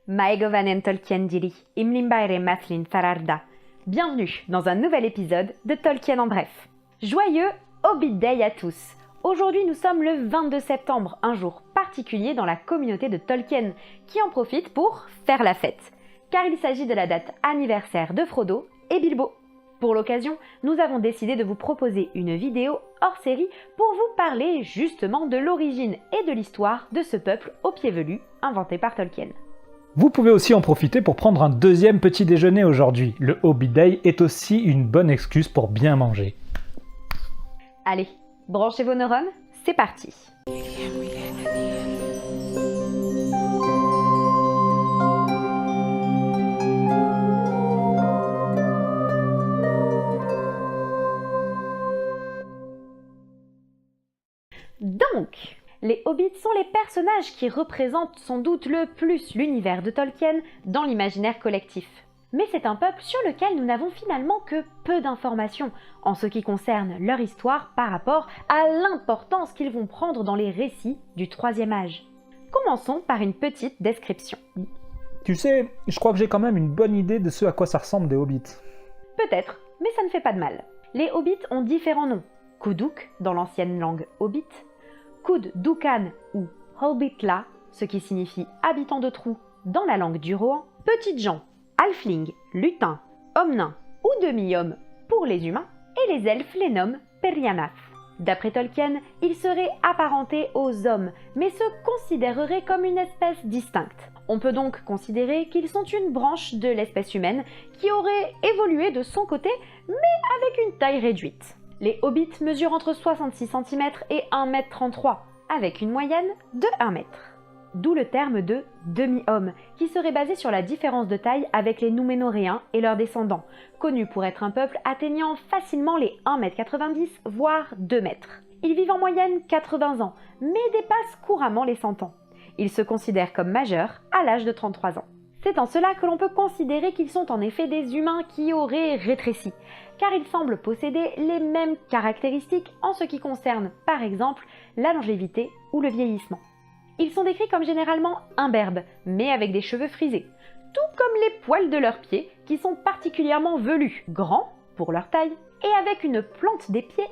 Maegovanen Tolkien dili, imlimbaire mathlin fararda. Bienvenue dans un nouvel épisode de Tolkien en bref. Joyeux Hobbit Day à tous. Aujourd'hui nous sommes le 22 septembre, un jour particulier dans la communauté de Tolkien, qui en profite pour faire la fête. Car il s'agit de la date anniversaire de Frodo et Bilbo. Pour l'occasion, nous avons décidé de vous proposer une vidéo hors série pour vous parler justement de l'origine et de l'histoire de ce peuple au pied velu inventé par Tolkien. Vous pouvez aussi en profiter pour prendre un deuxième petit déjeuner aujourd'hui. Le Hobbit Day est aussi une bonne excuse pour bien manger. Allez, branchez vos neurones, c'est parti. Donc, les hobbits sont les personnages qui représentent sans doute le plus l'univers de Tolkien dans l'imaginaire collectif. Mais c'est un peuple sur lequel nous n'avons finalement que peu d'informations en ce qui concerne leur histoire par rapport à l'importance qu'ils vont prendre dans les récits du Troisième Âge. Commençons par une petite description. Tu sais, je crois que j'ai quand même une bonne idée de ce à quoi ça ressemble des hobbits. Peut-être, mais ça ne fait pas de mal. Les hobbits ont différents noms. Kuduk, dans l'ancienne langue hobbit, Kud Dukan ou Hobbitla, ce qui signifie habitant de trous dans la langue du Rohan, petites gens, halfling, lutins, hommes nains ou demi-hommes pour les humains, et les elfes les nomment Perianath. D'après Tolkien, ils seraient apparentés aux hommes, mais se considéreraient comme une espèce distincte. On peut donc considérer qu'ils sont une branche de l'espèce humaine qui aurait évolué de son côté, mais avec une taille réduite. Les hobbits mesurent entre 66 cm et 1,33 m, avec une moyenne de 1 m. D'où le terme de demi-homme, qui serait basé sur la différence de taille avec les Núménoréens et leurs descendants, connus pour être un peuple atteignant facilement les 1,90 m, voire 2 m. Ils vivent en moyenne 80 ans, mais dépassent couramment les 100 ans. Ils se considèrent comme majeurs à l'âge de 33 ans. C'est en cela que l'on peut considérer qu'ils sont en effet des humains qui auraient rétréci, car ils semblent posséder les mêmes caractéristiques en ce qui concerne, par exemple, la longévité ou le vieillissement. Ils sont décrits comme généralement imberbes, mais avec des cheveux frisés, tout comme les poils de leurs pieds, qui sont particulièrement velus, grands pour leur taille, et avec une plante des pieds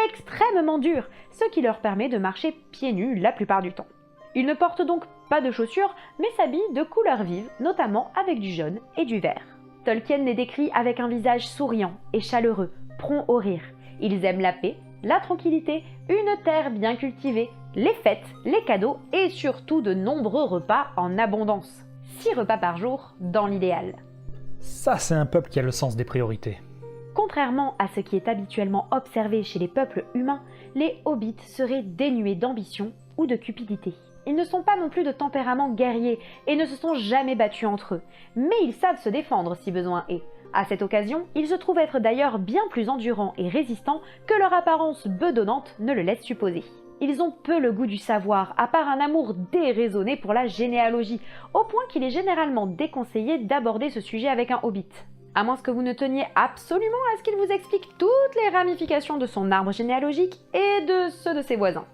extrêmement dure, ce qui leur permet de marcher pieds nus la plupart du temps. Ils ne portent donc pas de chaussures, mais s'habillent de couleurs vives, notamment avec du jaune et du vert. Tolkien les décrit avec un visage souriant et chaleureux, prompt au rire. Ils aiment la paix, la tranquillité, une terre bien cultivée, les fêtes, les cadeaux et surtout de nombreux repas en abondance. 6 repas par jour dans l'idéal. Ça, c'est un peuple qui a le sens des priorités. Contrairement à ce qui est habituellement observé chez les peuples humains, les hobbits seraient dénués d'ambition ou de cupidité. Ils ne sont pas non plus de tempérament guerrier et ne se sont jamais battus entre eux, mais ils savent se défendre si besoin est. À cette occasion, ils se trouvent être d'ailleurs bien plus endurants et résistants que leur apparence bedonnante ne le laisse supposer. Ils ont peu le goût du savoir, à part un amour déraisonné pour la généalogie, au point qu'il est généralement déconseillé d'aborder ce sujet avec un hobbit. À moins que vous ne teniez absolument à ce qu'il vous explique toutes les ramifications de son arbre généalogique et de ceux de ses voisins.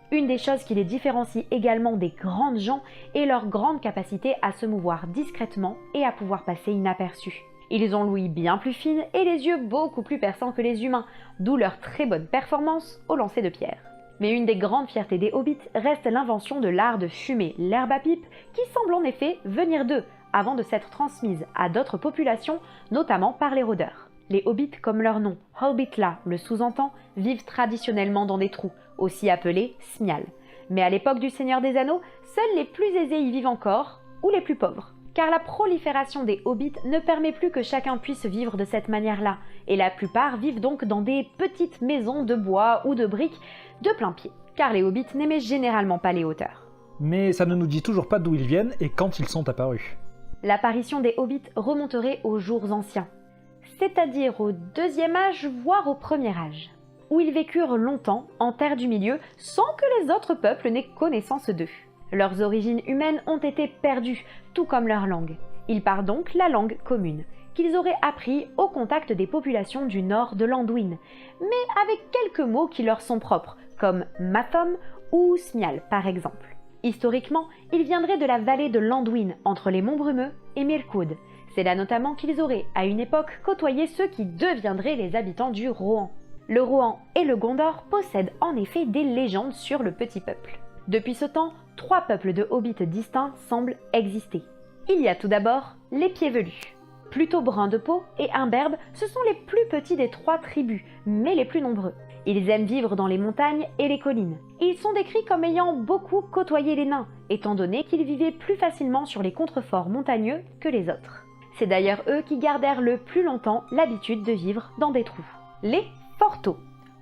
Une des choses qui les différencie également des grandes gens est leur grande capacité à se mouvoir discrètement et à pouvoir passer inaperçus. Ils ont l'ouïe bien plus fine et les yeux beaucoup plus perçants que les humains, d'où leur très bonne performance au lancer de pierre. Mais une des grandes fiertés des hobbits reste l'invention de l'art de fumer l'herbe à pipe, qui semble en effet venir d'eux, avant de s'être transmise à d'autres populations, notamment par les rôdeurs. Les hobbits, comme leur nom, Hobbitla, le sous-entend, vivent traditionnellement dans des trous, aussi appelés Smial. Mais à l'époque du Seigneur des Anneaux, seuls les plus aisés y vivent encore, ou les plus pauvres. Car la prolifération des hobbits ne permet plus que chacun puisse vivre de cette manière-là, et la plupart vivent donc dans des petites maisons de bois ou de briques de plein pied, car les hobbits n'aimaient généralement pas les hauteurs. Mais ça ne nous dit toujours pas d'où ils viennent et quand ils sont apparus. L'apparition des hobbits remonterait aux jours anciens, c'est-à-dire au Deuxième Âge, voire au Premier Âge, où ils vécurent longtemps en Terre du Milieu sans que les autres peuples n'aient connaissance d'eux. Leurs origines humaines ont été perdues, tout comme leur langue. Ils parlent donc la langue commune, qu'ils auraient appris au contact des populations du nord de l'Anduin, mais avec quelques mots qui leur sont propres, comme Mathom ou Smial par exemple. Historiquement, ils viendraient de la vallée de l'Anduin, entre les monts Brumeux et Mirkwood. C'est là notamment qu'ils auraient, à une époque, côtoyé ceux qui deviendraient les habitants du Rohan. Le Rohan et le Gondor possèdent en effet des légendes sur le petit peuple. Depuis ce temps, 3 peuples de hobbits distincts semblent exister. Il y a tout d'abord les pieds velus. Plutôt bruns de peau et imberbes, ce sont les plus petits des 3 tribus, mais les plus nombreux. Ils aiment vivre dans les montagnes et les collines. Ils sont décrits comme ayant beaucoup côtoyé les nains, étant donné qu'ils vivaient plus facilement sur les contreforts montagneux que les autres. C'est d'ailleurs eux qui gardèrent le plus longtemps l'habitude de vivre dans des trous. Les Fortos,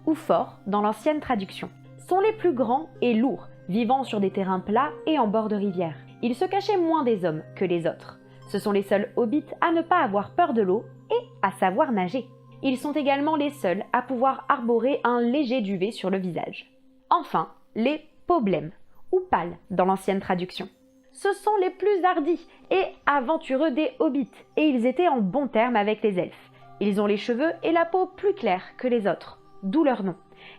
ou forts dans l'ancienne traduction, sont les plus grands et lourds, vivant sur des terrains plats et en bord de rivière. Ils se cachaient moins des hommes que les autres. Ce sont les seuls hobbits à ne pas avoir peur de l'eau et à savoir nager. Ils sont également les seuls à pouvoir arborer un léger duvet sur le visage. Enfin, les Poblem, ou pâles dans l'ancienne traduction. Ce sont les plus hardis et aventureux des hobbits, et ils étaient en bons termes avec les elfes. Ils ont les cheveux et la peau plus clairs que les autres, d'où leur nom,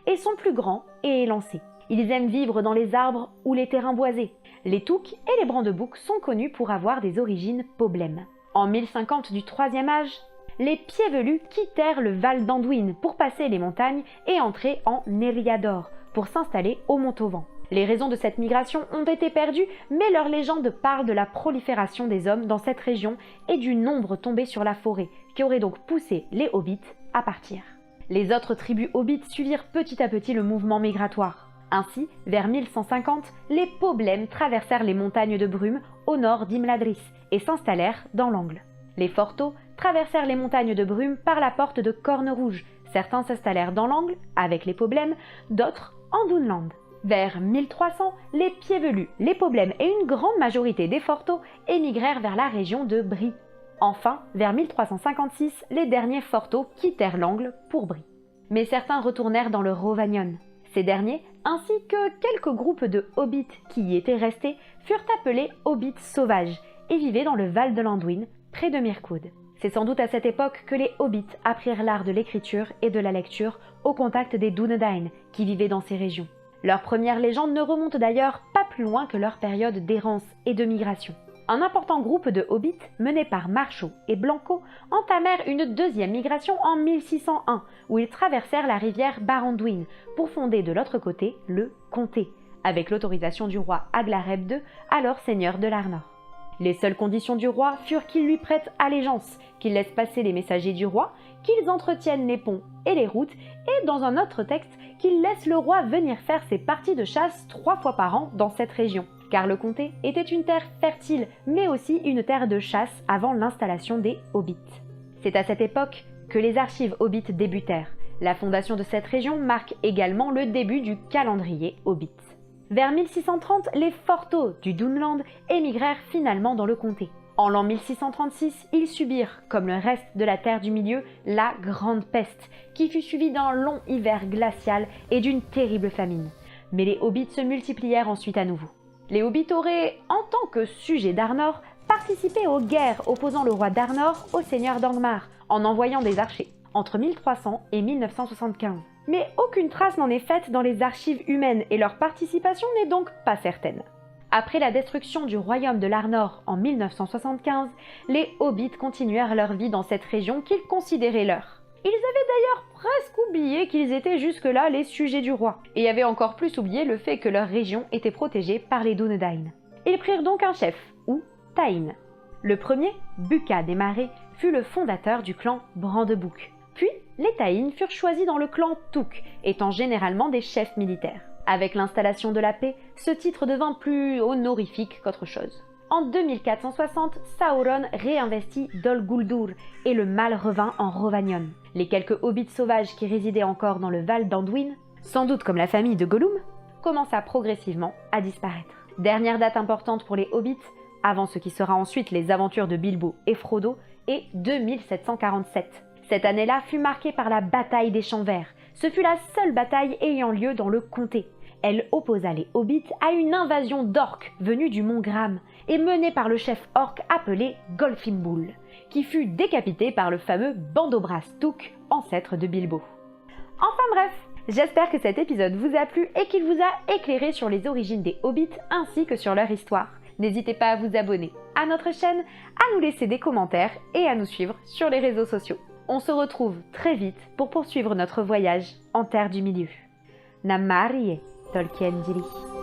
et sont plus grands et élancés. Ils aiment vivre dans les arbres ou les terrains boisés. Les Touks et les Brandeboucs sont connus pour avoir des origines Poblem. En 1050 du Troisième Âge, les pieds velus quittèrent le Val d'Anduin pour passer les montagnes et entrer en Eriador pour s'installer au Mont-Auvent. Les raisons de cette migration ont été perdues, mais leur légende parle de la prolifération des hommes dans cette région et du nombre tombé sur la forêt, qui aurait donc poussé les hobbits à partir. Les autres tribus hobbits suivirent petit à petit le mouvement migratoire. Ainsi, vers 1150, les Poblem traversèrent les montagnes de brume au nord d'Imladris et s'installèrent dans l'Angle. Les Fortos traversèrent les montagnes de brume par la porte de Corne Rouge. Certains s'installèrent dans l'Angle, avec les Poblem, d'autres en Dunland. Vers 1300, les pieds velus, les Poblem et une grande majorité des Fortos émigrèrent vers la région de Brie. Enfin, vers 1356, les derniers Fortos quittèrent l'Angle pour Brie. Mais certains retournèrent dans le Rhovanion. Ces derniers, ainsi que quelques groupes de hobbits qui y étaient restés, furent appelés hobbits sauvages et vivaient dans le Val de l'Anduin, près de Mirkwood. C'est sans doute à cette époque que les hobbits apprirent l'art de l'écriture et de la lecture au contact des Dúnedain qui vivaient dans ces régions. Leur première légende ne remonte d'ailleurs pas plus loin que leur période d'errance et de migration. Un important groupe de hobbits, mené par Marchot et Blanco, entamèrent une deuxième migration en 1601, où ils traversèrent la rivière Barandouin pour fonder de l'autre côté le comté, avec l'autorisation du roi Aglareb II, alors seigneur de l'Arnor. Les seules conditions du roi furent qu'il lui prête allégeance, qu'il laisse passer les messagers du roi, qu'ils entretiennent les ponts et les routes, et dans un autre texte, qu'il laisse le roi venir faire ses parties de chasse 3 fois par an dans cette région, car le comté était une terre fertile, mais aussi une terre de chasse avant l'installation des hobbits. C'est à cette époque que les archives hobbits débutèrent. La fondation de cette région marque également le début du calendrier hobbit. Vers 1630, les Fortos du Dunland émigrèrent finalement dans le comté. En l'an 1636, ils subirent, comme le reste de la Terre du Milieu, la Grande Peste, qui fut suivie d'un long hiver glacial et d'une terrible famine. Mais les hobbits se multiplièrent ensuite à nouveau. Les hobbits auraient, en tant que sujets d'Arnor, participé aux guerres opposant le roi d'Arnor au seigneur d'Angmar, en envoyant des archers, entre 1300 et 1975. Mais aucune trace n'en est faite dans les archives humaines et leur participation n'est donc pas certaine. Après la destruction du royaume de l'Arnor en 1975, les hobbits continuèrent leur vie dans cette région qu'ils considéraient leur. Ils avaient d'ailleurs presque oublié qu'ils étaient jusque-là les sujets du roi, et avaient encore plus oublié le fait que leur région était protégée par les Dúnedain. Ils prirent donc un chef, ou Taïn. Le premier, Bucca des Marais, fut le fondateur du clan Brandebouc. Puis, les Taïn furent choisis dans le clan Touk, étant généralement des chefs militaires. Avec l'installation de la paix, ce titre devint plus honorifique qu'autre chose. En 2460, Sauron réinvestit Dol Guldur et le mal revint en Rhovanion. Les quelques hobbits sauvages qui résidaient encore dans le Val d'Anduin, sans doute comme la famille de Gollum, commença progressivement à disparaître. Dernière date importante pour les hobbits, avant ce qui sera ensuite les aventures de Bilbo et Frodo, est 2747. Cette année-là fut marquée par la bataille des Champs Verts. Ce fut la seule bataille ayant lieu dans le comté. Elle opposa les hobbits à une invasion d'orques venue du mont Gram et menée par le chef orc appelé Golfinbull, qui fut décapité par le fameux Bandobras Took, ancêtre de Bilbo. Enfin bref, J'espère que cet épisode vous a plu et qu'il vous a éclairé sur les origines des hobbits ainsi que sur leur histoire. N'hésitez pas à vous abonner à notre chaîne, à nous laisser des commentaires et à nous suivre sur les réseaux sociaux. On se retrouve très vite pour poursuivre notre voyage en Terre du Milieu. Namarie Tolkien Jili.